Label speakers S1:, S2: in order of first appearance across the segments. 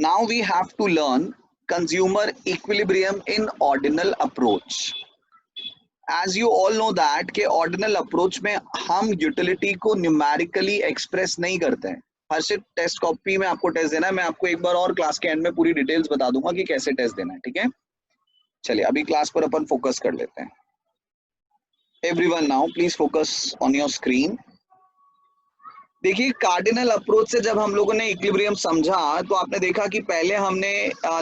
S1: Now we have to learn consumer equilibrium in ordinal approach. As you all know that कि ordinal approach में हम utility को numerically express नहीं करते हैं. हर्षित टेस्ट कॉपी में आपको टेस्ट देना है. मैं आपको एक बार और क्लास के एंड में पूरी डिटेल्स बता दूंगा कि कैसे टेस्ट देना है. ठीक है, चलिए अभी क्लास पर अपन फोकस कर लेते हैं. Everyone now please focus on your screen. देखिए कार्डिनल अप्रोच से जब हम लोगों ने इक्विलिब्रियम समझा तो आपने देखा कि पहले हमने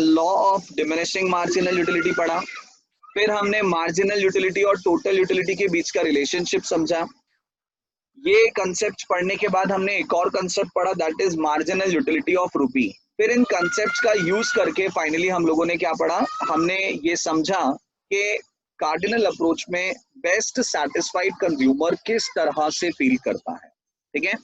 S1: law of diminishing marginal utility पढ़ा, फिर हमने मार्जिनल यूटिलिटी और टोटल यूटिलिटी के बीच का रिलेशनशिप समझा. ये कंसेप्ट पढ़ने के बाद हमने एक और कंसेप्ट पढ़ा, that is marginal utility of रूपी. फिर इन कंसेप्ट का यूज करके फाइनली हम लोगों ने क्या पढ़ा, हमने ये समझा कि कार्डिनल अप्रोच में बेस्ट सैटिस्फाइड कंज्यूमर किस तरह से फील करता है. ठीक है,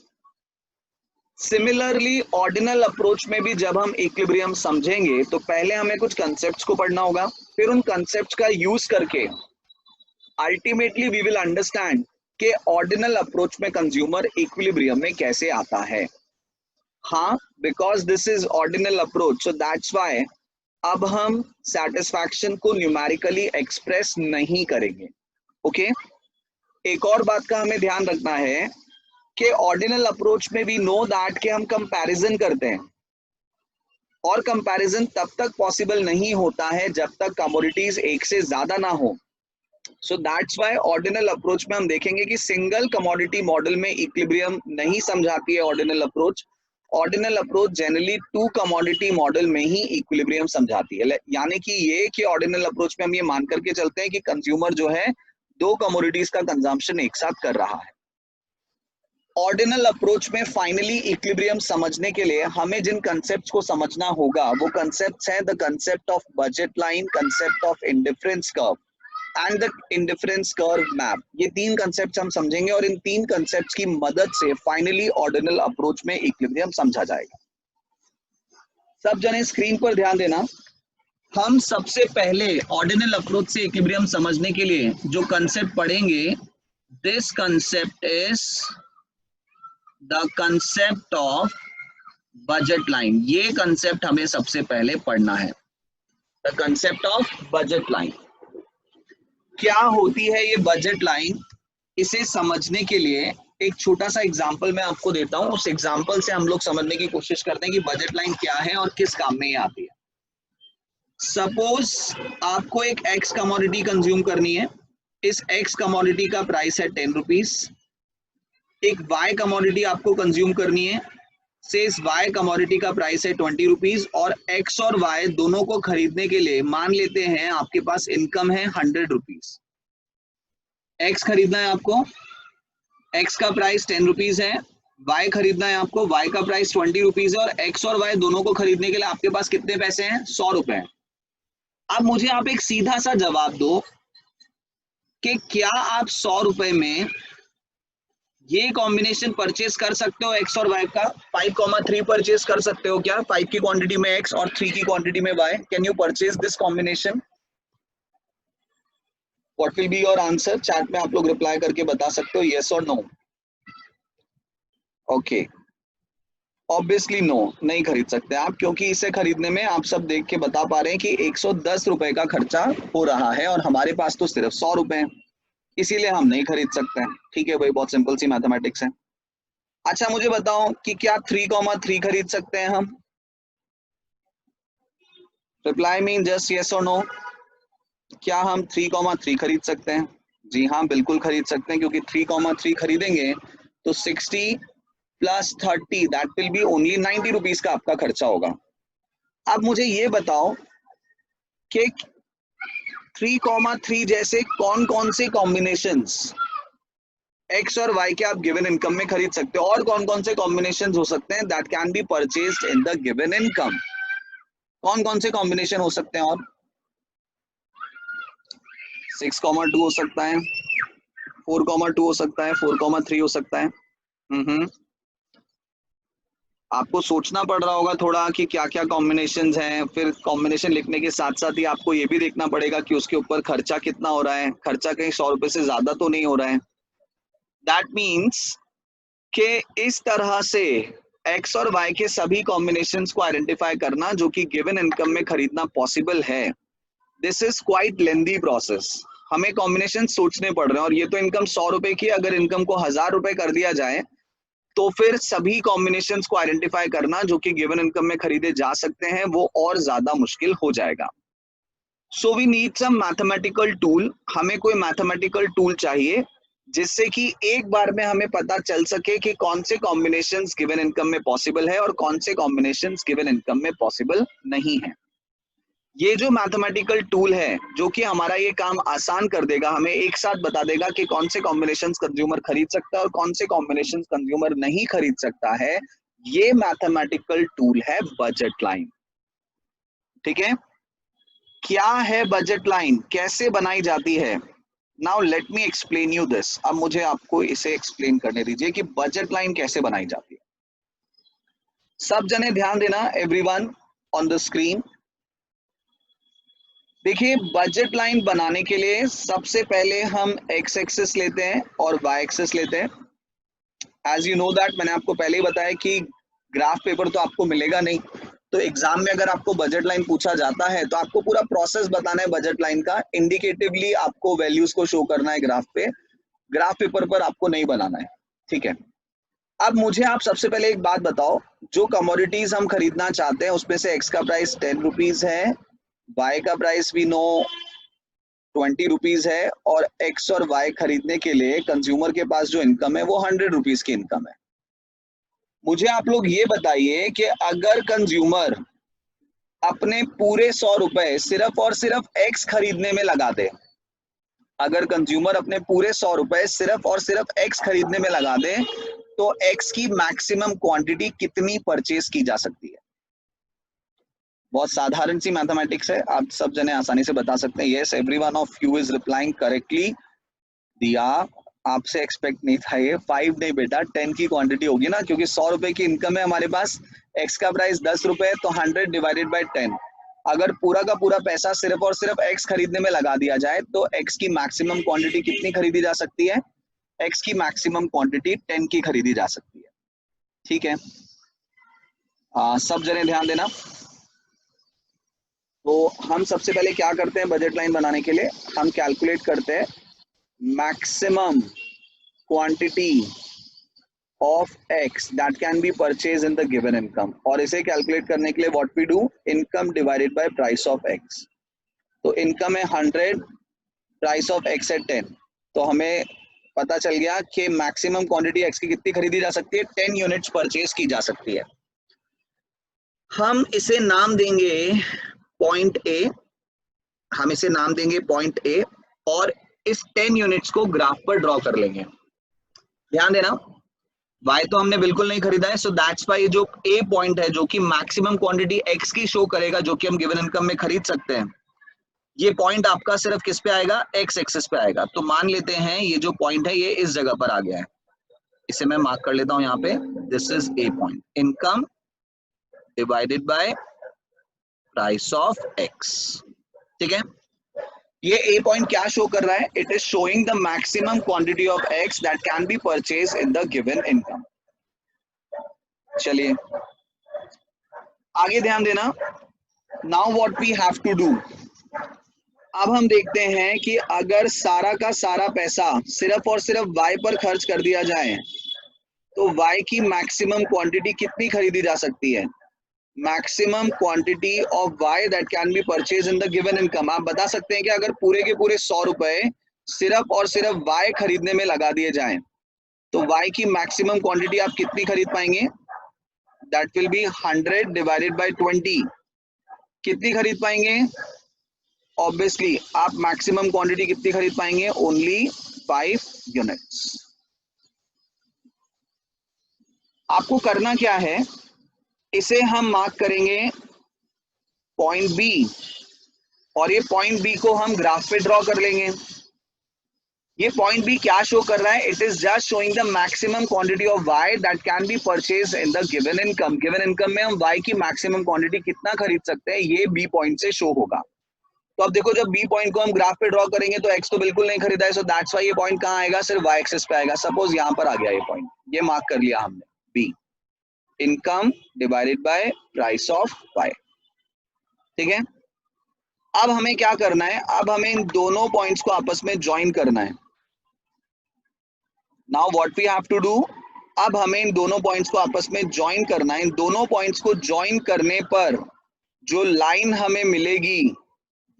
S1: सिमिलरली ऑर्डिनल अप्रोच में भी जब हम इक्विलिब्रियम समझेंगे तो पहले हमें कुछ कंसेप्ट्स को पढ़ना होगा, फिर उन कंसेप्ट्स का यूज करके अल्टीमेटली वी विल अंडरस्टैंड कि ऑर्डिनल अप्रोच में कंज्यूमर इक्विलिब्रियम में कैसे आता है. हाँ, because this is ordinal approach so that's why अब हम सेटिस्फैक्शन को न्यूमेरिकली एक्सप्रेस नहीं करेंगे. ओके, एक और बात का हमें ध्यान रखना है कि ऑर्डिनल अप्रोच में भी नो दैट कि हम कंपैरिजन करते हैं और कंपैरिजन तब तक पॉसिबल नहीं होता है जब तक कमोडिटीज एक से ज्यादा ना हो. So that's why ordinal approach में हम देखेंगे कि सिंगल कमोडिटी मॉडल में इक्विलिब्रियम नहीं समझाती है ordinal approach. Ordinal approach generally two commodity model में ही इक्विलिब्रियम समझाती है. यानी कि ये कि ऑर्डिनल अप्रोच में हम ये मान करके चलते हैं कि कंज्यूमर जो है दो कमोडिटीज का कंजम्पशन एक साथ कर रहा है. ऑर्डिनल अप्रोच में फाइनली इक्विलिब्रियम समझने के लिए हमें जिन कंसेप्ट्स को समझना होगा वो कंसेप्ट्स हैं the concept of budget line, concept of indifference curve and the indifference curve map. ये तीन कंसेप्ट्स हम समझेंगे और इन तीन कंसेप्ट्स की मदद से फाइनली ऑर्डिनल अप्रोच में इक्विलिब्रियम समझा जाएगा. सब जने स्क्रीन पर ध्यान देना. हम सबसे पहले ऑर्डिनल अप्रोच से इक्विलिब्रियम समझने के लिए जो कंसेप्ट पढ़ेंगे, this concept is the concept of budget line. ये कंसेप्ट हमें सबसे पहले पढ़ना है, the concept of budget line. क्या होती है ये बजट लाइन, इसे समझने के लिए एक छोटा सा एग्जांपल मैं आपको देता हूं. उस एग्जांपल से हम लोग समझने की कोशिश करते हैं कि बजट लाइन क्या है और किस काम में ये आती है. सपोज आपको एक एक्स कमोडिटी कंज्यूम करनी है. इस एक्स कमोडिटी का प्राइस है 10 रुपीज. एक वाई कमोडिटी आपको कंज्यूम करनी है, से इस वाई कमोडिटी का प्राइस है 20 रुपीज और एक्स और वाई दोनों को खरीदने के लिए मान लेते हैं आपके पास इनकम है 100 रुपीज. एक्स खरीदना है आपको, एक्स का प्राइस 10 रुपीज है. वाई खरीदना है आपको, वाई का प्राइस 20 रुपीज है और एक्स और वाई दोनों को खरीदने के लिए आपके पास कितने पैसे हैं, 100 रुपए. अब मुझे आप एक सीधा सा जवाब दो कि क्या आप 100 रुपए में ये कॉम्बिनेशन परचेज कर सकते हो एक्स और वाई का. 5,3 परचेज कर सकते हो क्या, 5 की क्वांटिटी में एक्स और 3 की क्वांटिटी में Y. Can you purchase this combination? What will be your answer? Chat में आप लोग रिप्लाई करके बता सकते हो यस और नो. ओके, ऑब्वियसली नो, नहीं खरीद सकते आप, क्योंकि इसे खरीदने में आप सब देख के बता पा रहे हैं कि 110 रुपए का खर्चा हो रहा है और हमारे पास तो सिर्फ 100 रुपए हैं, इसीलिए हम नहीं खरीद सकते हैं. ठीक है भाई, बहुत सिंपल सी मैथमेटिक्स है. अच्छा मुझे बताओ कि क्या 3,3 खरीद सकते हैं हम? रिप्लाई मीन जस्ट यस और नो. क्या हम 3,3 खरीद सकते हैं? जी हाँ, बिल्कुल खरीद सकते हैं, क्योंकि 3,3 खरीदेंगे तो 60 plus 30 that will be only 90 rupees का आपका खर्चा होगा. अब मुझे ये बताओ कि 3,3 जैसे कौन कौन से कॉम्बिनेशंस एक्स और वाई के आप गिवन इनकम में खरीद सकते हो और कौन कौन से कॉम्बिनेशंस हो सकते हैं that can B purchased in the given income. कौन कौन से कॉम्बिनेशन हो सकते हैं? और 6,2 हो सकता है, 4,2 हो सकता है, 4,3 हो सकता है. आपको सोचना पड़ रहा होगा थोड़ा कि क्या क्या कॉम्बिनेशंस हैं. फिर कॉम्बिनेशन लिखने के साथ साथ ही आपको ये भी देखना पड़ेगा कि उसके ऊपर खर्चा कितना हो रहा है. खर्चा कहीं 100 रुपए से ज्यादा तो नहीं हो रहा है. दैट मीन्स कि इस तरह से एक्स और वाई के सभी कॉम्बिनेशंस को आइडेंटिफाई करना जो कि गिवन इनकम में खरीदना पॉसिबल है, this is quite lengthy process. हमें कॉम्बिनेशन सोचने पड़ रहे हैं, और ये तो इनकम 100 रुपए की, अगर इनकम को 1000 रुपए कर दिया जाए तो फिर सभी कॉम्बिनेशंस को आइडेंटिफाई करना जो कि गिवन इनकम में खरीदे जा सकते हैं वो और ज्यादा मुश्किल हो जाएगा। So we need some mathematical tool. हमें कोई मैथमेटिकल टूल चाहिए जिससे कि एक बार में हमें पता चल सके कि कौन से कॉम्बिनेशंस गिवन इनकम में पॉसिबल है और कौन से कॉम्बिनेशंस गिवन इनकम में पॉसिबल नहीं है। ये जो मैथमेटिकल टूल है जो कि हमारा ये काम आसान कर देगा, हमें एक साथ बता देगा कि कौन से कॉम्बिनेशंस कंज्यूमर खरीद सकता है और कौन से कॉम्बिनेशंस कंज्यूमर नहीं खरीद सकता है, ये मैथमेटिकल टूल है बजट लाइन। ठीक है, क्या है बजट लाइन, कैसे बनाई जाती है? Now let me explain you this. अब मुझे आपको इसे एक्सप्लेन करने दीजिए कि बजट लाइन कैसे बनाई जाती है। सब जने ध्यान देना, एवरीवन ऑन द स्क्रीन। देखिए, बजट लाइन बनाने के लिए सबसे पहले हम एक्स एक्सिस लेते हैं और वाई एक्सिस लेते हैं। एज यू नो दैट, मैंने आपको पहले ही बताया कि ग्राफ पेपर तो आपको मिलेगा नहीं, तो एग्जाम में अगर आपको बजट लाइन पूछा जाता है तो आपको पूरा प्रोसेस बताना है बजट लाइन का। इंडिकेटिवली आपको वैल्यूज को शो करना है ग्राफ पे, ग्राफ पेपर पर आपको नहीं बनाना है। ठीक है, अब मुझे आप सबसे पहले एक बात बताओ, जो कमोडिटीज हम खरीदना चाहते हैं उसमें से एक्स का प्राइस 10 रुपीज है, वाई का प्राइस भी नो 20 रुपीज है, और एक्स और वाई खरीदने के लिए कंज्यूमर के पास जो इनकम है वो 100 रुपीज की इनकम है। मुझे आप लोग ये बताइए कि अगर कंज्यूमर अपने पूरे 100 रुपए सिर्फ और सिर्फ एक्स खरीदने में लगा दे, अगर कंज्यूमर अपने पूरे 100 रुपए सिर्फ और सिर्फ एक्स खरीदने में लगा दे, तो एक्स की मैक्सिमम क्वांटिटी कितनी परचेज की जा सकती है? बहुत साधारण सी मैथमेटिक्स है, आप सब जने आसानी से बता सकते हैं। Yes, everyone of you is replying correctly. दिया, आपसे एक्सपेक्ट नहीं था ये। 5 नहीं बेटा, 10 की क्वांटिटी होगी ना, क्योंकि 100 रुपए की इनकम है हमारे पास, एक्स का प्राइस 10 रुपए है, तो 100 डिवाइडेड बाय 10। अगर पूरा का पूरा पैसा सिर्फ और सिर्फ एक्स खरीदने में लगा दिया जाए तो एक्स की मैक्सिमम क्वांटिटी कितनी खरीदी जा सकती है? एक्स की मैक्सिमम क्वांटिटी 10 की खरीदी जा सकती है। ठीक है, सब जने ध्यान देना। तो हम सबसे पहले क्या करते हैं बजट लाइन बनाने के लिए, हम कैलकुलेट करते हैं maximum quantity of X that can be purchase in the given income, और इसे कैलकुलेट करने के लिए what we do, income divided by price of X. तो इनकम है 100, प्राइस ऑफ एक्स है 10, तो हमें पता चल गया कि मैक्सिमम क्वांटिटी एक्स की कितनी खरीदी जा सकती है, 10 यूनिट्स परचेज की जा सकती है। हम इसे नाम देंगे पॉइंट ए, हम इसे नाम देंगे पॉइंट ए, और इस 10 यूनिट्स को ग्राफ पर ड्रॉ कर लेंगे। ध्यान देना, वाई तो हमने बिल्कुल नहीं खरीदा है, सो दैट्स वाई जो ए पॉइंट है जो कि मैक्सिमम क्वांटिटी एक्स की शो करेगा जो कि हम गिवन इनकम में खरीद सकते हैं, ये पॉइंट आपका सिर्फ किस पे आएगा, एक्स एक्सिस पे आएगा। तो मान लेते हैं ये जो पॉइंट है ये इस जगह पर आ गया है, इसे मैं मार्क कर लेता हूं यहाँ पे, this is a point, income divided by price of x. ठीक है, ये ए पॉइंट क्या शो कर रहा है, it is showing the maximum quantity of X that can be purchase in the given income. चलिए आगे ध्यान देना, now what we have to do. अब हम देखते हैं कि अगर सारा का सारा पैसा सिर्फ और सिर्फ वाई पर खर्च कर दिया जाए तो वाई की मैक्सिमम क्वांटिटी कितनी खरीदी जा सकती है, maximum quantity of Y that can be purchase in the given income. आप बता सकते हैं कि अगर पूरे के पूरे 100 रुपए सिर्फ और सिर्फ वाई खरीदने में लगा दिए जाएं तो वाई की मैक्सिमम क्वांटिटी आप कितनी खरीद पाएंगे, that will be 100 divided by 20। कितनी खरीद पाएंगे, ऑब्वियसली आप मैक्सिमम क्वांटिटी कितनी खरीद पाएंगे, ओनली 5 यूनिट्स। आपको करना क्या है, इसे हम मार्क करेंगे पॉइंट बी, और ये पॉइंट बी को हम ग्राफ पे ड्रॉ कर लेंगे। ये पॉइंट बी क्या शो कर रहा है, it is just showing the maximum quantity of Y that can be purchase in the given income. Given income में हम वाई की मैक्सिमम क्वांटिटी कितना खरीद सकते हैं, ये बी पॉइंट से शो होगा। तो अब देखो, जब बी पॉइंट को हम ग्राफ पे ड्रॉ करेंगे तो एक्स तो बिल्कुल नहीं खरीदा है, सो दैट्स व्हाई ये पॉइंट कहाँ आएगा, सिर्फ वाई एक्सिस पे आएगा। सपोज यहाँ पर आ गया ये पॉइंट, ये मार्क कर लिया हमने B. Income divided by price of Y. ठीक है, अब हमें क्या करना है, अब हमें इन दोनों पॉइंट्स को आपस में ज्वाइन करना है। Now what we have to do, अब हमें इन दोनों पॉइंट्स को आपस में ज्वाइन करना है। इन दोनों पॉइंट्स को ज्वाइन करने पर जो लाइन हमें मिलेगी,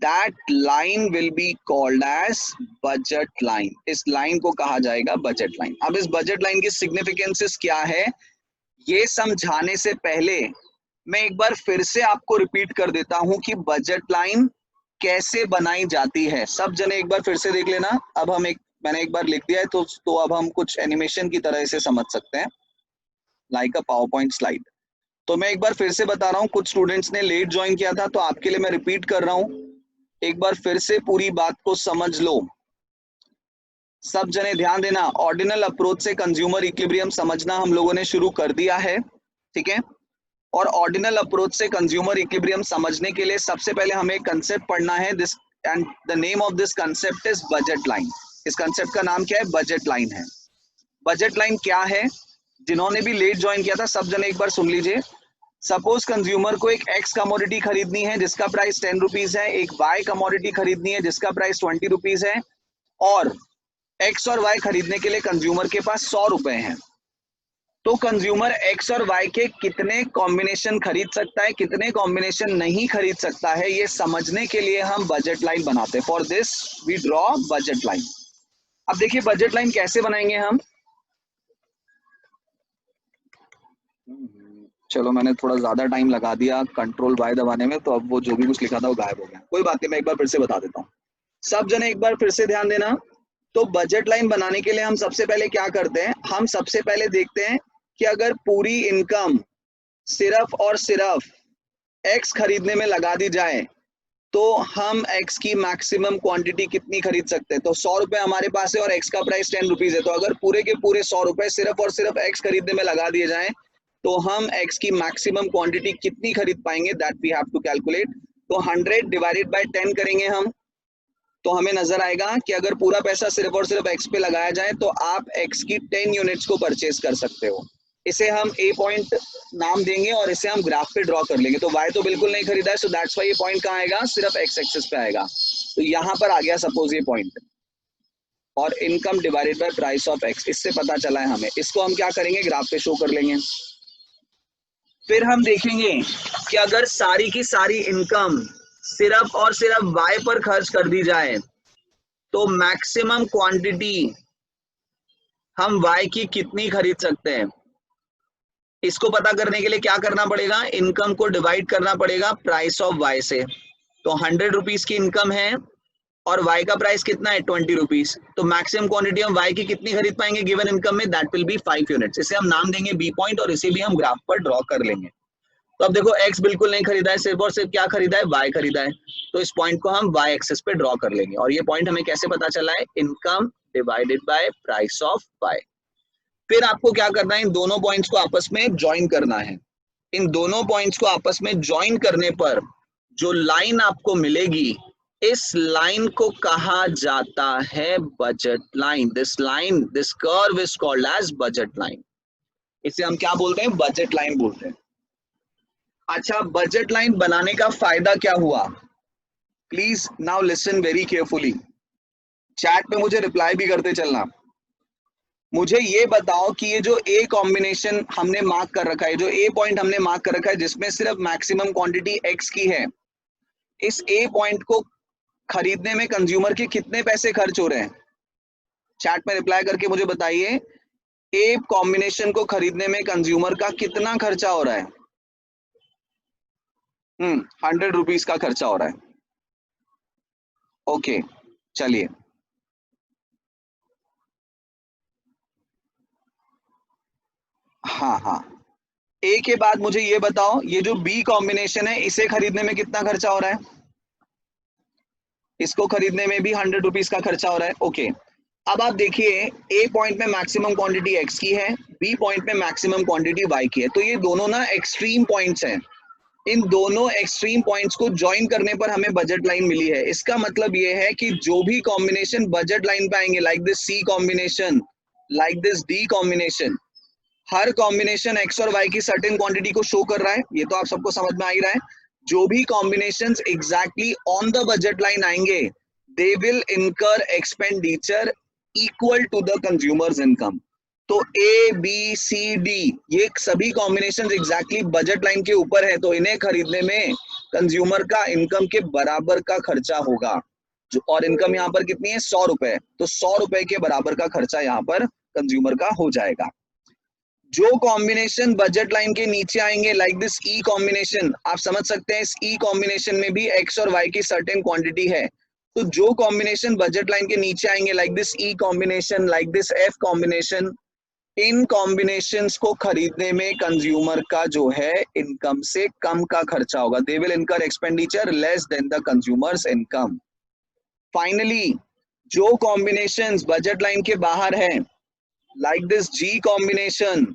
S1: that line will be called as budget line. इस लाइन को कहा जाएगा बजट लाइन। अब इस बजट लाइन की सिग्निफिकेंसेस क्या है, ये समझाने से पहले मैं एक बार फिर से आपको रिपीट कर देता हूं कि बजट लाइन कैसे बनाई जाती है। सब जने एक बार फिर से देख लेना। अब हम मैंने एक बार लिख दिया है तो अब हम कुछ एनिमेशन की तरह इसे समझ सकते हैं, like a power point slide. तो मैं एक बार फिर से बता रहा हूँ, कुछ स्टूडेंट्स ने लेट ज्वाइन किया था तो आपके लिए मैं रिपीट कर रहा हूँ, एक बार फिर से पूरी बात को समझ लो। सब जने ध्यान देना, ऑर्डिनल अप्रोच से कंज्यूमर इक्विलिब्रियम समझना हम लोगों ने शुरू कर दिया है। ठीक है, और ऑर्डिनल अप्रोच से कंज्यूमर इक्विलिब्रियम समझने के लिए सबसे पहले हमें कंसेप्ट पढ़ना है, this and the name of this concept is budget line. इस कंसेप्ट का नाम क्या है, बजट लाइन है। बजट लाइन क्या है, जिन्होंने भी लेट ज्वाइन किया था सब जने एक बार सुन लीजिए। सपोज कंज्यूमर को एक एक्स कमोडिटी खरीदनी है जिसका प्राइस 10 रुपीज है, एक वाई कमोडिटी खरीदनी है जिसका प्राइस 20 रुपीज है, और एक्स और वाई खरीदने के लिए कंज्यूमर के पास 100 रुपए हैं। तो कंज्यूमर एक्स और वाई के कितने कॉम्बिनेशन खरीद सकता है, कितने कॉम्बिनेशन नहीं खरीद सकता है, ये समझने के लिए हम बजट लाइन बनाते हैं। For this we draw budget line. अब देखिए बजट लाइन कैसे बनाएंगे हम। चलो मैंने थोड़ा ज्यादा टाइम लगा दिया कंट्रोल वाई दबाने में, तो अब वो जो भी कुछ लिखा था वो गायब हो गया। कोई बात नहीं, मैं एक बार फिर से बता देता हूँ, सब जने एक बार फिर से ध्यान देना। तो बजट लाइन बनाने के लिए हम सबसे पहले क्या करते हैं, हम सबसे पहले देखते हैं कि अगर पूरी इनकम सिर्फ और सिर्फ एक्स खरीदने में लगा दी जाए तो हम एक्स की मैक्सिमम क्वांटिटी कितनी खरीद सकते हैं। तो 100 रुपए हमारे पास है और एक्स का प्राइस 10 रुपीज है, तो अगर पूरे के पूरे 100 रुपए सिर्फ और सिर्फ एक्स खरीदने में लगा दिए जाएं तो हम एक्स की मैक्सिमम क्वांटिटी कितनी खरीद पाएंगे, that we have to calculate. तो 100 डिवाइडेड बाय 10 करेंगे हम, तो हमें नजर आएगा कि अगर पूरा पैसा सिर्फ और सिर्फ एक्स पे लगाया जाए तो आप एक्स की 10 यूनिट्स को परचेज कर सकते हो। इसे हम ए पॉइंट नाम देंगे और इसे हम ग्राफ पे ड्रॉ कर लेंगे। तो वाई तो बिल्कुल नहीं खरीदा है, सो दैट्स वाई ये पॉइंट कहाँ आएगा, सिर्फ एक्स एक्सिस पे आएगा। तो यहाँ पर आ गया सपोज ये पॉइंट, और income divided by price of x, इससे पता चला है हमें। इसको हम क्या करेंगे, ग्राफ पे शो कर लेंगे। फिर हम देखेंगे कि अगर सारी की सारी इनकम सिर्फ और सिर्फ वाई पर खर्च कर दी जाए तो मैक्सिमम क्वांटिटी हम वाई की कितनी खरीद सकते हैं। इसको पता करने के लिए क्या करना पड़ेगा, इनकम को डिवाइड करना पड़ेगा प्राइस ऑफ वाई से। तो 100 रुपीज की इनकम है और वाई का प्राइस कितना है 20 रुपीज, तो मैक्सिमम क्वांटिटी हम वाई की कितनी खरीद पाएंगे गिवन इनकम में, दैट विल बी 5 यूनिट्स। इसे हम नाम देंगे बी पॉइंट और इसे भी हम ग्राफ पर ड्रॉ कर लेंगे। तो अब देखो एक्स बिल्कुल नहीं खरीदा है, सिर्फ और सिर्फ क्या खरीदा है, वाई खरीदा है। तो इस पॉइंट को हम वाई एक्सिस पे ड्रॉ कर लेंगे, और ये पॉइंट हमें कैसे पता चला है, income divided by price of Y. फिर आपको क्या करना है, इन दोनों पॉइंट्स को आपस में ज्वाइन करना है। इन दोनों पॉइंट्स को आपस में ज्वाइन करने पर जो लाइन आपको मिलेगी, इस लाइन को कहा जाता है budget line. This curve is called as budget line. इसे हम क्या बोलते हैं, बजट लाइन बोलते हैं। अच्छा, बजट लाइन बनाने का फायदा क्या हुआ, please now listen very carefully. Chat पे मुझे रिप्लाई भी करते चलना। मुझे ये बताओ कि ये जो ए कॉम्बिनेशन हमने मार्क कर रखा है, जो ए पॉइंट हमने मार्क कर रखा है जिसमें सिर्फ मैक्सिमम क्वांटिटी एक्स की है, इस ए पॉइंट को खरीदने में कंज्यूमर के कितने पैसे खर्च हो रहे हैं। चैट में रिप्लाई करके मुझे बताइए, ए कॉम्बिनेशन को खरीदने में कंज्यूमर का कितना खर्चा हो रहा है। 100 रुपीज का खर्चा हो रहा है। ओके चलिए, हाँ, ए के बाद मुझे ये बताओ, ये जो बी कॉम्बिनेशन है इसे खरीदने में कितना खर्चा हो रहा है। इसको खरीदने में भी 100 रुपीज का खर्चा हो रहा है। ओके, अब आप देखिए, ए पॉइंट में मैक्सिमम क्वांटिटी एक्स की है, बी पॉइंट में मैक्सिमम क्वांटिटी वाई की है। तो ये दोनों ना एक्सट्रीम पॉइंट्स हैं। इन दोनों एक्सट्रीम पॉइंट्स को ज्वाइन करने पर हमें बजट लाइन मिली है। इसका मतलब ये है कि जो भी कॉम्बिनेशन बजट लाइन पे आएंगे, like this C combination, like this D combination, हर कॉम्बिनेशन एक्स और वाई की सर्टेन क्वांटिटी को शो कर रहा है, ये तो आप सबको समझ में आ ही रहा है। जो भी combinations exactly on the budget line आएंगे, they will incur expenditure equal to the consumer's income. तो ए बी सी डी ये सभी कॉम्बिनेशंस एग्जैक्टली बजट लाइन के ऊपर है, तो इन्हें खरीदने में कंज्यूमर का इनकम के बराबर का खर्चा होगा। और इनकम यहाँ पर कितनी है, 100 रुपए, तो 100 रुपए के बराबर का खर्चा यहाँ पर कंज्यूमर का हो जाएगा। जो कॉम्बिनेशन बजट लाइन के नीचे आएंगे लाइक दिस ई कॉम्बिनेशन, आप समझ सकते हैं इस ई कॉम्बिनेशन में भी एक्स और वाई की सर्टेन क्वांटिटी है। तो जो कॉम्बिनेशन बजट लाइन के नीचे आएंगे like this E combination, like this F combination, in combinations को खरीदने में कंज्यूमर का जो है इनकम से कम का खर्चा होगा। They will incur expenditure less than the consumer's income. Finally जो कॉम्बिनेशंस बजट लाइन के बाहर है like this G combination,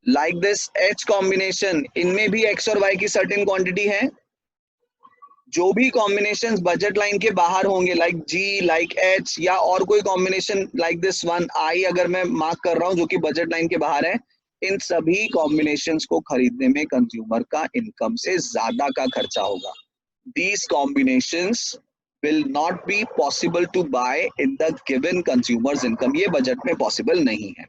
S1: like this H combination, इनमें भी एक्स और वाई की सर्टेन क्वांटिटी है। जो भी कॉम्बिनेशंस बजट लाइन के बाहर होंगे लाइक जी, लाइक एच, या और कोई कॉम्बिनेशन लाइक दिस वन आई अगर मैं मार्क कर रहा हूं जो कि बजट लाइन के बाहर है, इन सभी कॉम्बिनेशंस को खरीदने में कंज्यूमर का इनकम से ज्यादा का खर्चा होगा। These combinations will not be possible to buy in the given consumer's income। ये बजट में पॉसिबल नहीं है।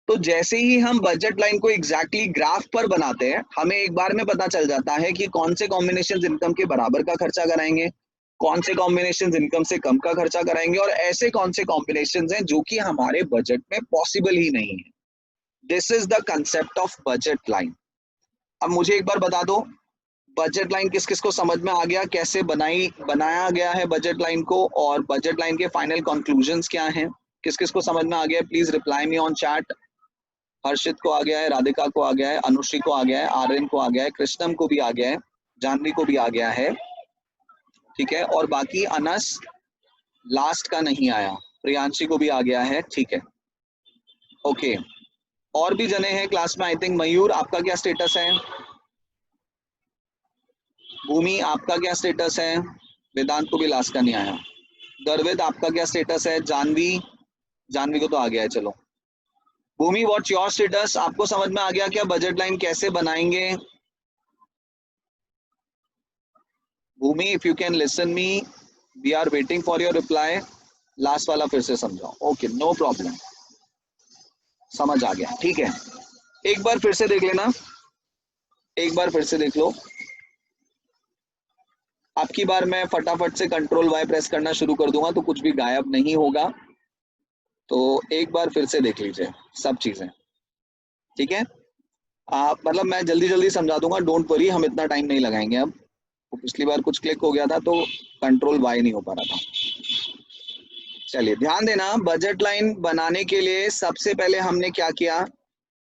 S1: तो जैसे ही हम बजट लाइन को एग्जैक्टली ग्राफ पर बनाते हैं, हमें एक बार में पता चल जाता है कि कौन से कॉम्बिनेशन इनकम के बराबर का खर्चा कराएंगे, कौन से कॉम्बिनेशन इनकम से कम का खर्चा कराएंगे, और ऐसे कौन से कॉम्बिनेशन हैं जो कि हमारे बजट में पॉसिबल ही नहीं है। This is the concept of budget line. अब मुझे एक बार बता दो, बजट लाइन किस किस को समझ में आ गया, कैसे बनाया गया है बजट लाइन को, और बजट लाइन के फाइनल कंक्लूजन्स क्या हैं, किस किस को समझ में आ गया है? Please reply me on chat. Harshit को आ गया है, राधिका को आ गया है, अनुश्री को आ गया है, आर्यन को आ गया है, कृष्णम को भी आ गया है, जानवी को भी आ गया है, ठीक है। और बाकी अनस लास्ट का नहीं आया, प्रियांशी को भी आ गया है, ठीक है, ओके। और भी जने हैं क्लास में, आई थिंक मयूर आपका क्या स्टेटस है, भूमि आपका क्या स्टेटस है, वेदांत को भी लास्ट का नहीं आया, दरवेद आपका क्या स्टेटस है, जानवी को तो आ गया है, चलो। भूमि व्हाट्स योर स्टेटस, आपको समझ में आ गया क्या बजट लाइन कैसे बनाएंगे? Bhumi if you can listen me, we are waiting for your reply. Last वाला फिर से समझाओ, ओके नो प्रॉब्लम, समझ आ गया, ठीक है। एक बार फिर से देख लेना, एक बार फिर से देख लो। आपकी बार मैं फटाफट से कंट्रोल वाई प्रेस करना शुरू कर दूंगा तो कुछ भी गायब नहीं होगा। तो एक बार फिर से देख लीजिए सब चीजें, ठीक है। मतलब मैं जल्दी जल्दी समझा दूंगा, डोंट वरी, हम इतना टाइम नहीं लगाएंगे अब। तो पिछली बार कुछ क्लिक हो गया था तो कंट्रोल वाई नहीं हो पा रहा था। चलिए ध्यान देना, बजट लाइन बनाने के लिए सबसे पहले हमने क्या किया,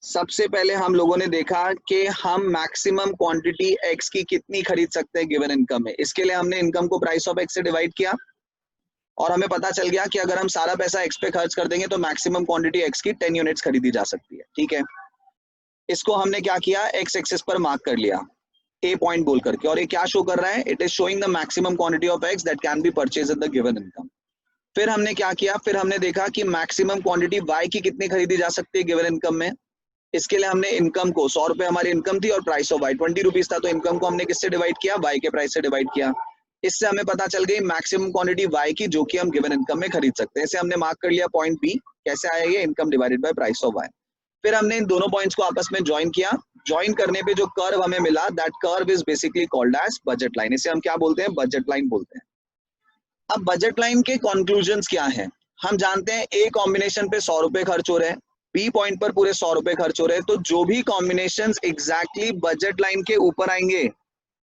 S1: सबसे पहले हम लोगों ने देखा कि हम मैक्सिमम क्वांटिटी एक्स की कितनी खरीद सकते हैं गिवन इनकम में। इसके लिए हमने इनकम को प्राइस ऑफ एक्स से डिवाइड किया और हमें पता चल गया कि अगर हम सारा पैसा एक्स पे खर्च कर देंगे तो मैक्सिमम क्वांटिटी एक्स की 10 यूनिट्स खरीदी जा सकती है, ठीक है। इसको हमने क्या किया, एक्स एक्सिस पर मार्क कर लिया ए पॉइंट बोल करके, और ये क्या शो कर रहा है, it is showing the maximum quantity of X that can be purchase in the given income. फिर हमने क्या किया, फिर हमने देखा कि मैक्सिमम क्वांटिटी वाई की कितनी खरीदी जा सकती है गिवन इनकम में। इसके लिए हमने इनकम को 100 रुपए हमारी इनकम थी और प्राइस ऑफ वाई 20 रुपीज था, तो इनकम को हमने किससे डिवाइड किया, वाई के प्राइस से डिवाइड किया। इससे हमें पता चल गई मैक्सिमम क्वांटिटी वाई की जो कि हम गिवन इनकम में खरीद सकते हैं। इसे हमने मार्क कर लिया पॉइंट बी। कैसे आया ये, income divided by price of Y. फिर हमने इन दोनों पॉइंट्स को आपस में ज्वाइन किया, ज्वाइन करने पे जो कर्व हमें मिला, that curve is basically called as budget line. इसे हम क्या बोलते हैं, बजट लाइन बोलते हैं। अब बजट लाइन के कंक्लूजन्स क्या हैं, हम जानते हैं ए कॉम्बिनेशन पे 100 रुपए खर्च हो रहे हैं, बी पॉइंट पर पूरे 100 रुपए खर्च हो रहे हैं, तो जो भी कॉम्बिनेशंस एग्जैक्टली बजट लाइन के ऊपर आएंगे,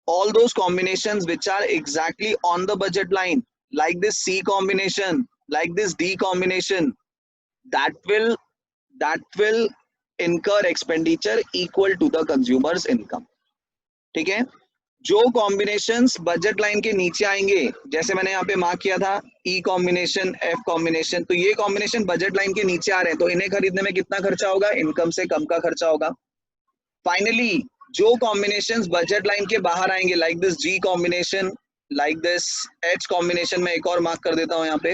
S1: all those combinations which are exactly on the budget line, like this C combination, like this D combination, that will incur expenditure equal to the consumer's income, ठीक है। जो combinations budget line के नीचे आएंगे, जैसे मैंने यहाँ पे मार्क किया था ई कॉम्बिनेशन, एफ कॉम्बिनेशन, तो ये कॉम्बिनेशन बजट लाइन के नीचे आ रहे हैं, तो इन्हें खरीदने में कितना खर्चा होगा, इनकम से कम का खर्चा होगा। फाइनली जो कॉम्बिनेशंस बजट लाइन के बाहर आएंगे, like this G combination, like this H combination, मैं एक और मार्क कर देता हूं यहाँ पे,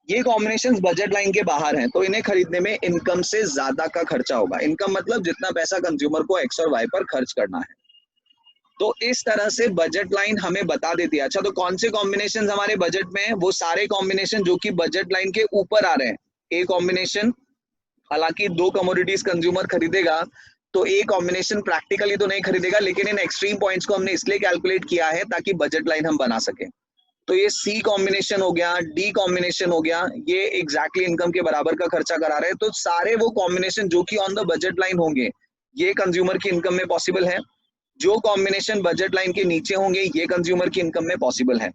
S1: ये कॉम्बिनेशंस बजट लाइन के बाहर हैं, तो इन्हें खरीदने में इनकम से ज्यादा का खर्चा होगा। इनकम मतलब जितना पैसा कंज्यूमर को एक्स और वाई पर खर्च करना है। तो इस तरह से बजट लाइन हमें बता देती है। अच्छा, तो कौन से कॉम्बिनेशन हमारे बजट में है? वो सारे कॉम्बिनेशन जो कि बजट लाइन के ऊपर आ रहे हैं। ए कॉम्बिनेशन, हालांकि दो कमोडिटीज कंज्यूमर खरीदेगा, तो ए कॉम्बिनेशन प्रैक्टिकली तो नहीं खरीदेगा, लेकिन इन एक्सट्रीम पॉइंट्स को हमने इसलिए कैलकुलेट किया है ताकि बजट लाइन हम बना सके। तो ये सी कॉम्बिनेशन हो गया, डी कॉम्बिनेशन हो गया, ये एग्जैक्टली इनकम के बराबर का खर्चा करा रहे हैं। तो सारे वो कॉम्बिनेशन जो कि ऑन द बजट लाइन होंगे, ये कंज्यूमर की इनकम में पॉसिबल है। जो कॉम्बिनेशन बजट लाइन के नीचे होंगे, ये कंज्यूमर की इनकम में पॉसिबल है।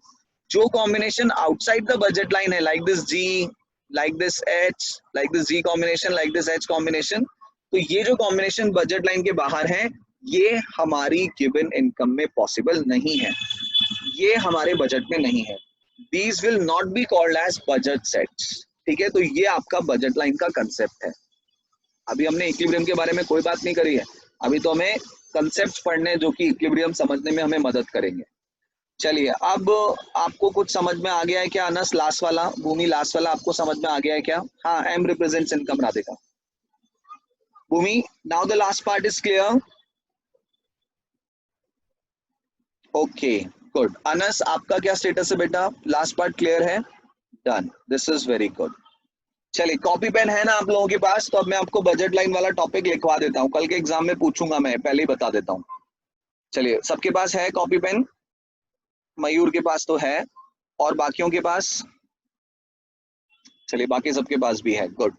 S1: जो combination outside the budget line है, like this G, like this H, like this G combination, like this H combination, तो ये जो कॉम्बिनेशन बजट लाइन के बाहर है, ये हमारी गिवन इनकम में पॉसिबल नहीं है, ये हमारे बजट में नहीं है। These will not be called as budget sets. ठीक है, तो ये आपका बजट लाइन का कंसेप्ट है। अभी हमने इक्विलिब्रियम के बारे में कोई बात नहीं करी है, अभी तो हमें कंसेप्ट पढ़ने जो कि इक्विलिब्रियम समझने में हमें मदद करेंगे। चलिए, अब आपको कुछ समझ में आ गया है क्या? अनस लास्ट वाला, भूमि लास्ट वाला आपको समझ में आ गया है क्या? हाँ, M represents income, Radhika. Bhumi, now the last part is clear? Okay, good. Anas, आपका क्या स्टेटस है बेटा? लास्ट पार्ट क्लियर है? Done, this is very good. चलिए, कॉपी पेन है ना आप लोगों के पास? तो अब मैं आपको बजट लाइन वाला टॉपिक लिखवा देता हूँ, कल के एग्जाम में पूछूंगा, मैं पहले ही बता देता हूँ। चलिए, सबके पास है कॉपी पेन? मयूर के पास तो है, और बाकियों के पास? चलिए, बाकी सबके पास भी है, गुड।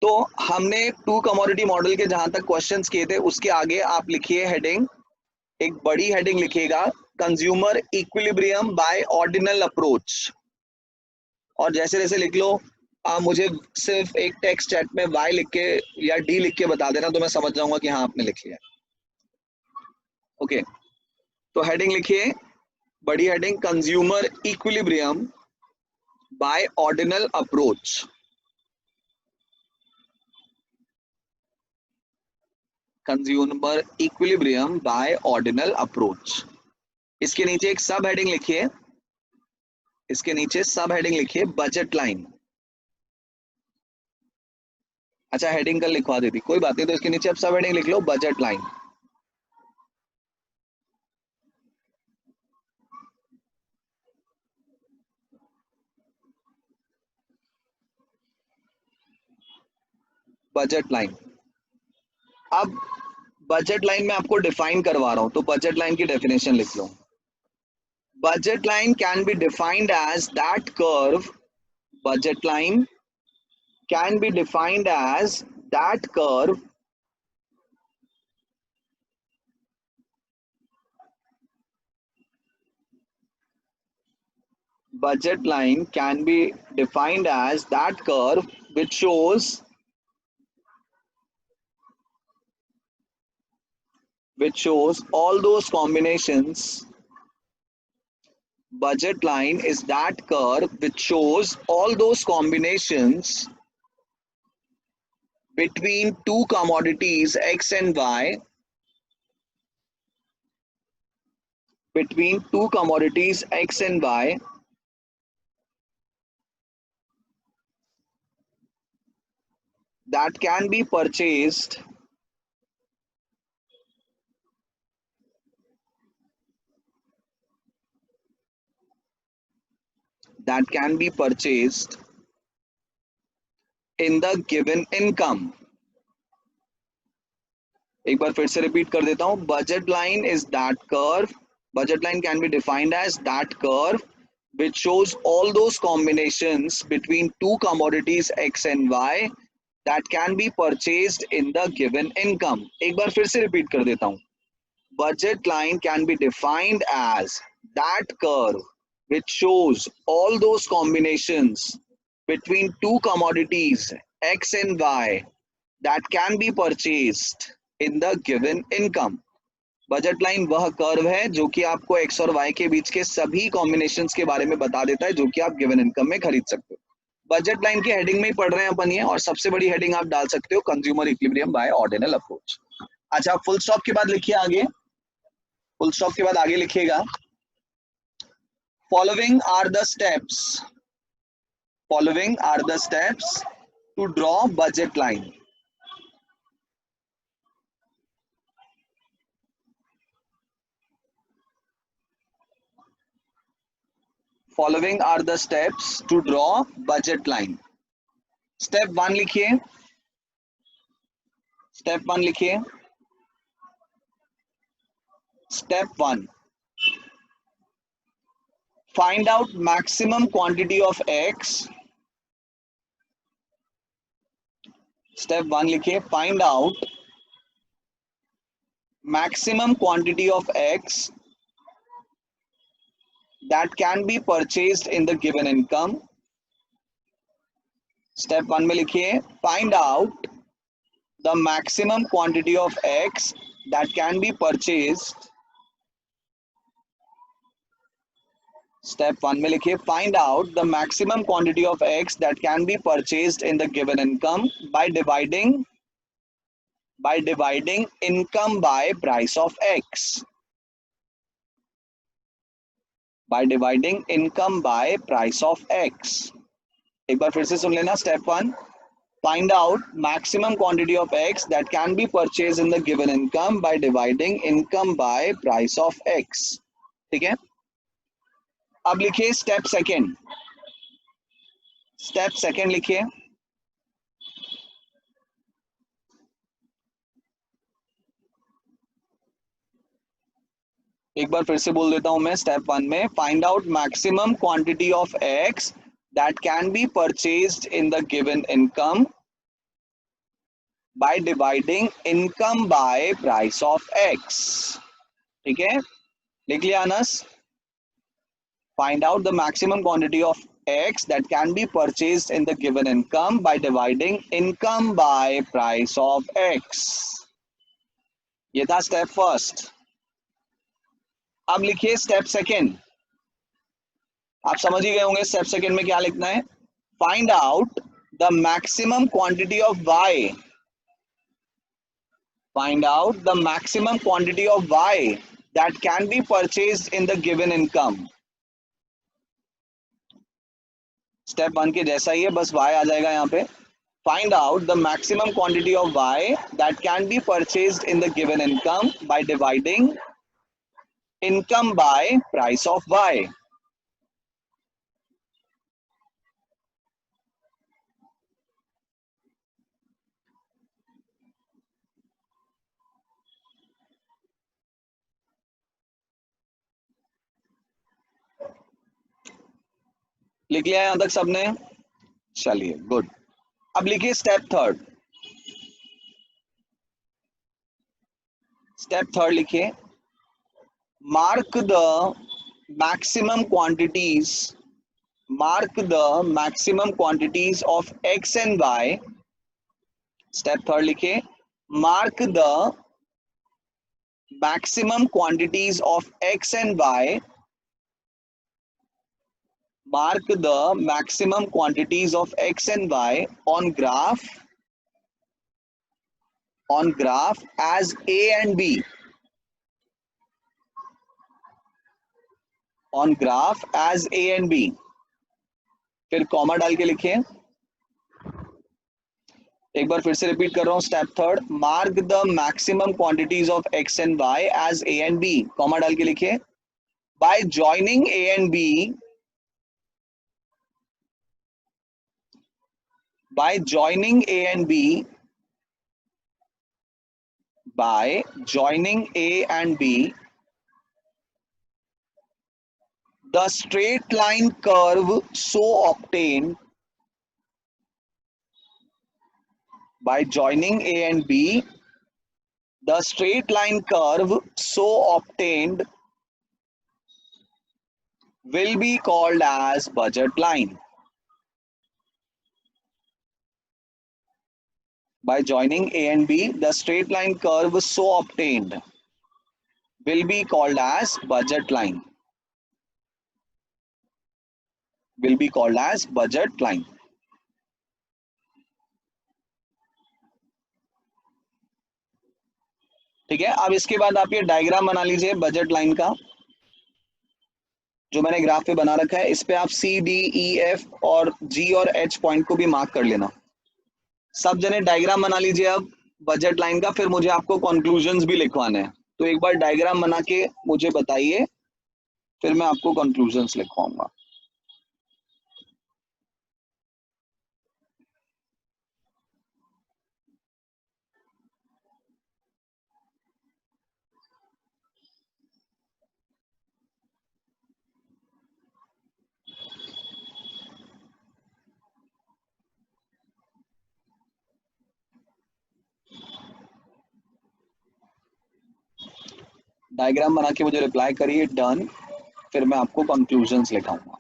S1: तो हमने टू कमोडिटी मॉडल के जहां तक क्वेश्चंस किए थे, उसके आगे आप लिखिए हेडिंग, एक बड़ी हेडिंग लिखिएगा, consumer equilibrium bye ordinal approach. और जैसे जैसे लिख लो, मुझे सिर्फ एक टेक्स्ट चैट में वाई लिख के या डी लिख के बता देना, तो मैं समझ जाऊंगा कि हाँ आपने लिख लिया। ओके, तो हेडिंग लिखिए, बड़ी heading, consumer equilibrium bye ordinal approach. Consumer equilibrium bye ordinal approach. इसके नीचे एक सब हेडिंग लिखिए, इसके नीचे सब हेडिंग लिखिए, बजट लाइन। अच्छा, हेडिंग कल लिखवा देती, कोई बात नहीं, तो इसके नीचे अब सब हेडिंग लिख लो, बजट लाइन। Budget line. अब बजट लाइन में आपको डिफाइन करवा रहा हूं, तो बजट लाइन की डेफिनेशन लिख लो। Budget line can be defined as that curve, budget line can be defined as that curve budget line can be defined as that curve which shows all those combinations. Budget line is that curve which shows all those combinations between two commodities x and y, between two commodities x and y that can be purchased in the given income. एक बार फिर से repeat कर देता हूं, budget line is that curve, budget line can be defined as that curve which shows all those combinations between two commodities x and y that can be purchased in the given income. एक बार फिर से repeat कर देता हूं, budget line can be defined as that curve which shows all those combinations between two commodities x and y that can be purchased in the given income. Budget line वह curve है जो कि आपको x और Y के बीच के सभी combinations के बारे में बता देता है जो कि आप गिवन इनकम में खरीद सकते हो। बजट लाइन की हेडिंग में ही पढ़ रहे हैं अपन ये, और सबसे बड़ी हेडिंग आप डाल सकते हो, consumer equilibrium bye ordinal approach. अच्छा, फुल स्टॉप के बाद लिखिए आगे, फुल स्टॉप के बाद आगे लिखिएगा, following are the steps Following are the steps to draw budget line. Following are the steps to draw budget line. Step 1 लिखिए. Step 1 लिखिए. Step 1. Find out maximum quantity of X. Step 1 लिखिए. Find out maximum quantity of X that can be purchased in the given income. Step 1 में लिखिए. Find out the maximum quantity of X that can be purchased. Step 1 में लिखिए. Find out the maximum quantity of X that can be purchased in the given income by dividing income by price of X. By dividing income by price of X. एक बार फिर से सुन लेना. Step 1. Find out maximum quantity of X that can be purchased in the given income by dividing income by price of X. ठीक है. अब लिखिए step second. Step second लिखिए. एक बार फिर से बोल देता हूं मैं. स्टेप 1 में find out maximum quantity of X that can B purchased in the given income by dividing income by price of x. ठीक है, लिख लिया Anas. Find out the maximum quantity of x that can be purchased in the given income by dividing income by price of x. ये था step first. अब लिखिए step second. आप समझ ही गए होंगे स्टेप सेकेंड में क्या लिखना है. Find out the maximum quantity of y. Find out the maximum quantity of y that can be purchased in the given income. Step 1 के जैसा ही है, बस y आ जाएगा यहाँ पे. Find out the maximum quantity of y that can B purchased in the given income by dividing income by price of y. लिख लिया यहां तक सबने. चलिए गुड. अब लिखिए स्टेप थर्ड. स्टेप थर्ड लिखिए. Mark the maximum quantities. Mark the maximum quantities of x and y. Step third लिखिए. Mark the maximum quantities of x and y. Mark the maximum quantities of x and y on graph as a and b. On graph as a and b. फिर comma डाल के लिखिए. एक बार फिर से repeat कर रहा हूं. Step third. Mark the maximum quantities of x and y as a and b. Comma डाल के लिखिए. By joining a and b. By joining A and B, by joining A and B, the straight line curve so obtained. By joining A and B, the straight line curve so obtained will be called as budget line. By joining A and B, the straight line curve so obtained will be called as budget line. Will be called as budget line. ठीक है. अब इसके बाद आप ये diagram बना लीजिए budget line का. जो मैंने ग्राफ पे बना रखा है, इस पे आप सी डी ई एफ और जी और एच पॉइंट को भी मार्क कर लेना। सब जने डायग्राम बना लीजिए अब बजट लाइन का, फिर मुझे आपको कंक्लूजन्स भी लिखवाने हैं। तो एक बार डायग्राम बना के मुझे बताइए, फिर मैं आपको कंक्लूजन्स लिखवाऊंगा। डायग्राम बना के मुझे रिप्लाई करिए डन, फिर मैं आपको कंक्लूजन्स लिखाऊंगा।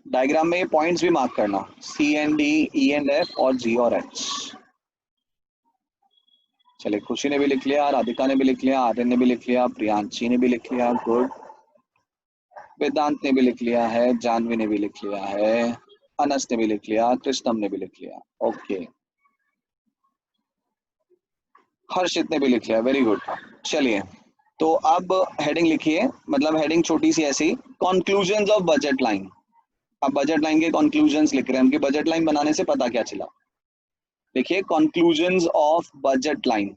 S1: डायग्राम में ये पॉइंट्स भी मार्क करना, C and D, E and F और जी और एच। चलिए, खुशी ने भी लिख लिया, राधिका ने भी लिख लिया, आर्यन ने भी लिख लिया, प्रियांशी ने भी लिख लिया, गुड। वेदांत ने भी लिख लिया है, जानवी ने भी लिख लिया है, अनस ने भी लिख लिया, कृष्णम ने भी लिख लिया, ओके। हर्षित ने भी लिख लिया, वेरी गुड। चलिए, तो अब हेडिंग लिखिए, मतलब हेडिंग छोटी सी ऐसी, कंक्लूजन्स ऑफ बजट लाइन। अब बजट लाइन के कंक्लूजन्स लिख रहे हैं, उनकी बजट लाइन बनाने से पता क्या चला। देखिए, conclusions of budget line.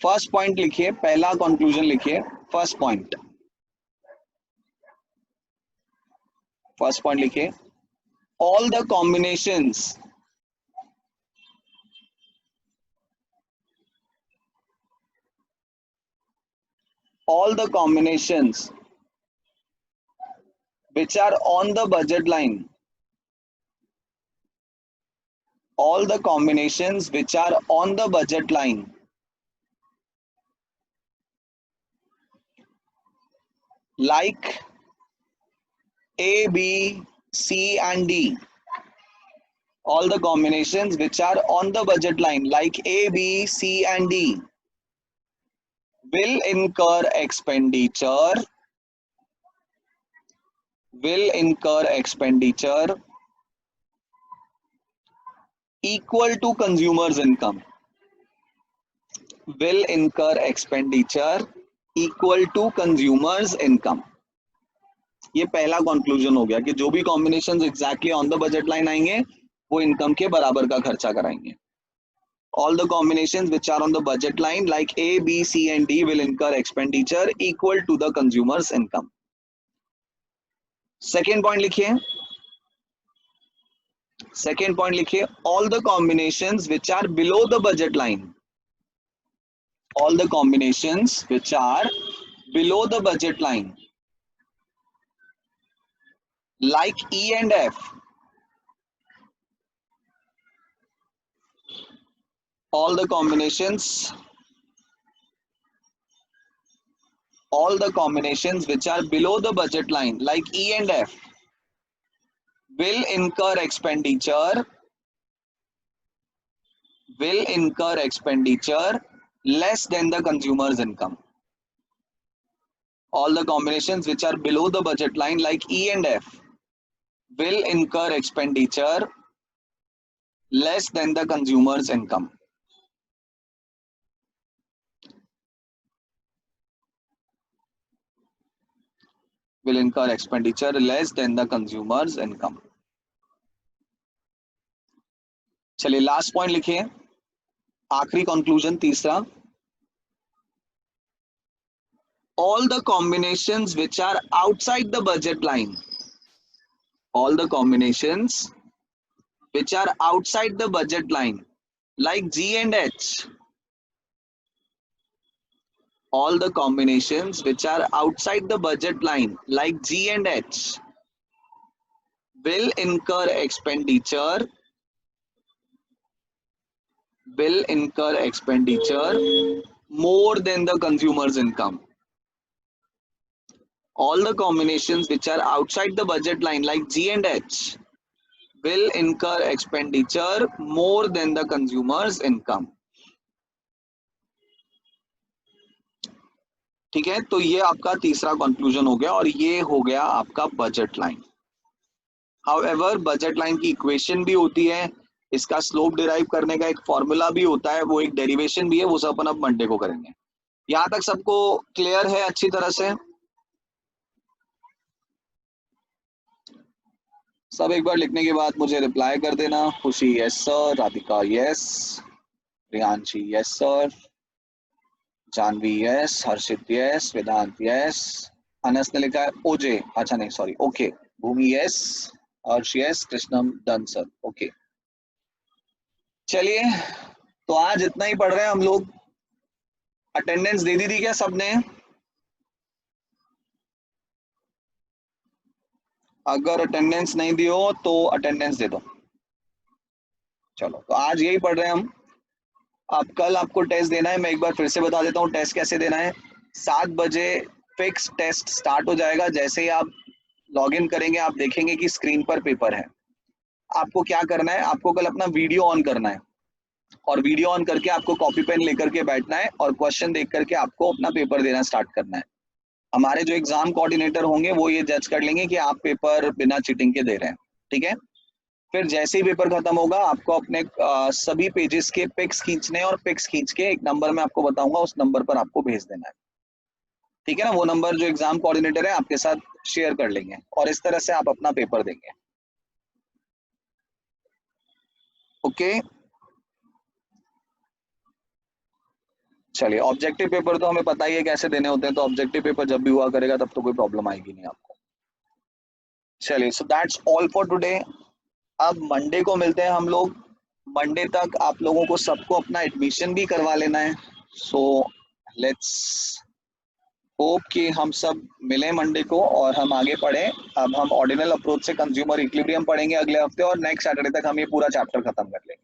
S1: First point लिखिए, पहला कंक्लूजन लिखिए, फर्स्ट पॉइंट। फर्स्ट पॉइंट लिखिए, all the combinations all the combinations which are on the budget line, all the combinations which are on the budget line like A, B, C and D, all the combinations which are on the budget line like A, B, C and D will incur expenditure equal to consumers income, will incur expenditure equal to consumers income। ये पहला conclusion हो गया कि जो भी combinations exactly on the budget line आएंगे वो income के बराबर का खर्चा कराएंगे। All the combinations which are on the budget line like A, B, C and D will incur expenditure equal to the consumer's income। Second point लिखिए, second point लिखिए, all the combinations which are below the budget line, all the combinations which are below the budget line like E and F, all the combinations which are below the budget line like E and F will incur expenditure less than the consumer's income। All the combinations which are below the budget line like E and F will incur expenditure less than the consumer's income। will incur expenditure less than the consumer's income। चलिए, last point लिखिए, आखिरी conclusion तीसरा, all the combinations which are outside the budget line, all the combinations which are outside the budget line like G and H, all the combinations which are outside the budget line like G and H will incur expenditure more than the consumer's income। All the combinations which are outside the budget line like G and H will incur expenditure more than the consumer's income। ठीक है, तो ये आपका तीसरा conclusion हो गया और ये हो गया आपका budget line. However budget line की इक्वेशन भी होती है, इसका स्लोप डिराइव करने का एक फॉर्मूला भी होता है, वो एक डेरिवेशन भी है, वो सब अपन अब मंडे को करेंगे। यहाँ तक सबको क्लियर है अच्छी तरह से? सब एक बार लिखने के बाद मुझे रिप्लाई कर देना। Khushi yes sir, Radhika yes, Priyanshi yes sir, Janvi yes, Harshit yes, Vedant yes, Anas ने लिखा है ओजे, अच्छा नहीं sorry okay, Bhumi yes, Harsh yes, Krishnam done sir, okay. चलिए तो आज इतना ही पढ़ रहे हैं हम लोग। अटेंडेंस दे दी थी क्या सबने? अगर अटेंडेंस नहीं दी हो तो अटेंडेंस दे दो। चलो तो आज यही पढ़ रहे हैं हम। अब कल आपको टेस्ट देना है, मैं एक बार फिर से बता देता हूँ टेस्ट कैसे देना है। 7 बजे फिक्स टेस्ट स्टार्ट हो जाएगा। जैसे ही आप लॉग इन करेंगे आप देखेंगे कि स्क्रीन पर पेपर है। आपको क्या करना है, आपको कल अपना वीडियो ऑन करना है और वीडियो ऑन करके आपको कॉपी पेन लेकर के बैठना है और क्वेश्चन देख करके आपको अपना पेपर देना स्टार्ट करना है। हमारे जो एग्जाम कोऑर्डिनेटर होंगे वो ये जज कर लेंगे कि आप पेपर बिना चीटिंग के दे रहे हैं, ठीक है। फिर जैसे ही पेपर खत्म होगा आपको अपने सभी पेजेस के पिक्स खींचने और पिक्स खींच के एक नंबर में आपको बताऊंगा, उस नंबर पर आपको भेज देना है, ठीक है ना। वो नंबर जो एग्जाम कोऑर्डिनेटर है आपके साथ शेयर कर लेंगे और इस तरह से आप अपना पेपर देंगे, ओके। चलिए ऑब्जेक्टिव पेपर तो हमें पता ही है कैसे देने होते हैं, तो ऑब्जेक्टिव पेपर जब भी हुआ करेगा तब तो कोई प्रॉब्लम आएगी नहीं आपको। चलिए so that's all for today. अब मंडे को मिलते हैं हम लोग। मंडे तक आप लोगों को सबको अपना एडमिशन भी करवा लेना है। सो लेट्स होप कि हम सब मिले मंडे को और हम आगे पढ़े। अब हम ऑर्डिनल अप्रोच से कंज्यूमर इक्विलिब्रियम पढ़ेंगे अगले हफ्ते और नेक्स्ट सैटरडे तक हम ये पूरा चैप्टर खत्म कर लेंगे।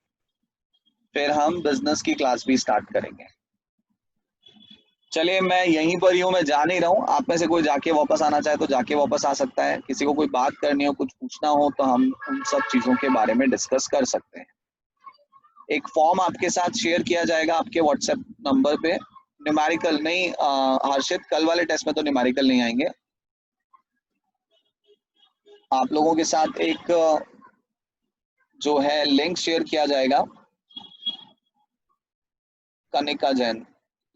S1: फिर हम बिजनेस की क्लास भी स्टार्ट करेंगे। चलिए मैं यहीं पर ही हूँ, मैं जा नहीं रहा हूँ। आप में से कोई जाके वापस आना चाहे तो जाके वापस आ सकता है। किसी को कोई बात करनी हो, कुछ पूछना हो तो हम उन सब चीजों के बारे में डिस्कस कर सकते हैं। एक फॉर्म आपके साथ शेयर किया जाएगा आपके व्हाट्सएप नंबर पे। न्यूमेरिकल नहीं हर्षित, कल वाले टेस्ट में तो न्यूमेरिकल नहीं आएंगे। आप लोगों के साथ एक जो है लिंक शेयर किया जाएगा। कनिका जैन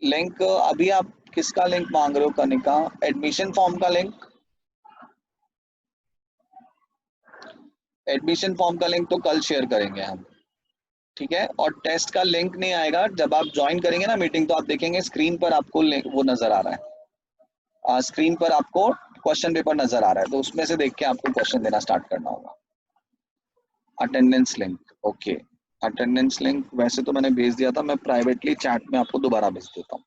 S1: लिंक, अभी आप किसका लिंक मांग रहे हो कनिका? एडमिशन फॉर्म का लिंक? एडमिशन फॉर्म का लिंक तो कल शेयर करेंगे हम, ठीक है। और टेस्ट का लिंक नहीं आएगा, जब आप ज्वाइन करेंगे ना मीटिंग तो आप देखेंगे स्क्रीन पर आपको वो नजर आ रहा है, स्क्रीन पर आपको क्वेश्चन पेपर नजर आ रहा है, तो उसमें से देख के आपको क्वेश्चन देना स्टार्ट करना होगा। Attendance link, okay. Attendance link वैसे तो मैंने भेज दिया था, मैं प्राइवेटली चैट में आपको दोबारा भेज देता हूँ।